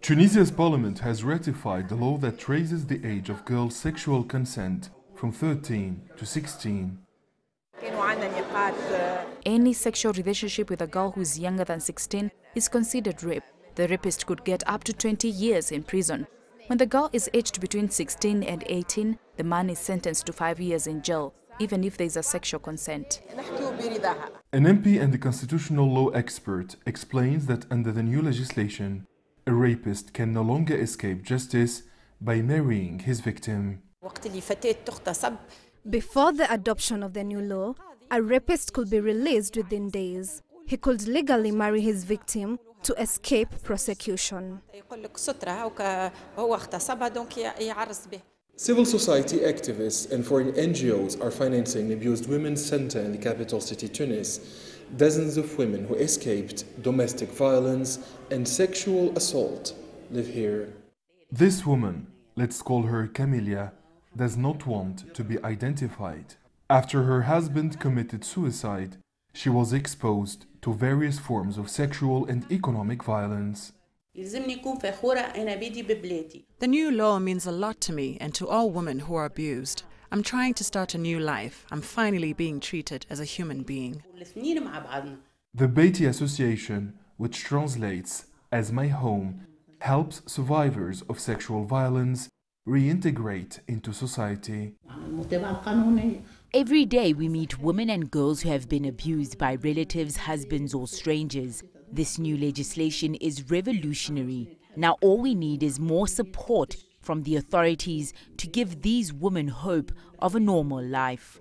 Tunisia's parliament has ratified the law that raises the age of girls' sexual consent from 13 to 16. Any sexual relationship with a girl who is younger than 16 is considered rape. The rapist could get up to 20 years in prison. When the girl is aged between 16 and 18, the man is sentenced to 5 years in jail, even if there is a sexual consent. An MP and a constitutional law expert explains that under the new legislation, a rapist can no longer escape justice by marrying his victim. Before the adoption of the new law, a rapist could be released within days. He could legally marry his victim to escape prosecution. Civil society activists and foreign NGOs are financing the Abused Women's Center in the capital city Tunis. Dozens of women who escaped domestic violence and sexual assault live here. This woman, let's call her Camelia, does not want to be identified. After her husband committed suicide, she was exposed to various forms of sexual and economic violence. The new law means a lot to me and to all women who are abused. I'm trying to start a new life. I'm finally being treated as a human being. The Beatty Association, which translates as My Home, helps survivors of sexual violence reintegrate into society. Every day we meet women and girls who have been abused by relatives, husbands or strangers. This new legislation is revolutionary. Now all we need is more support from the authorities to give these women hope of a normal life.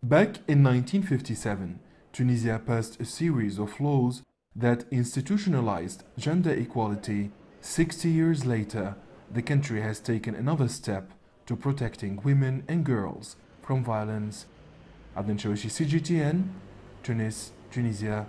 Back in 1957, Tunisia passed a series of laws that institutionalized gender equality. 60 years later, the country has taken another step to protecting women and girls from violence. Adnen Chaouachi, CGTN, Tunis, Tunisia.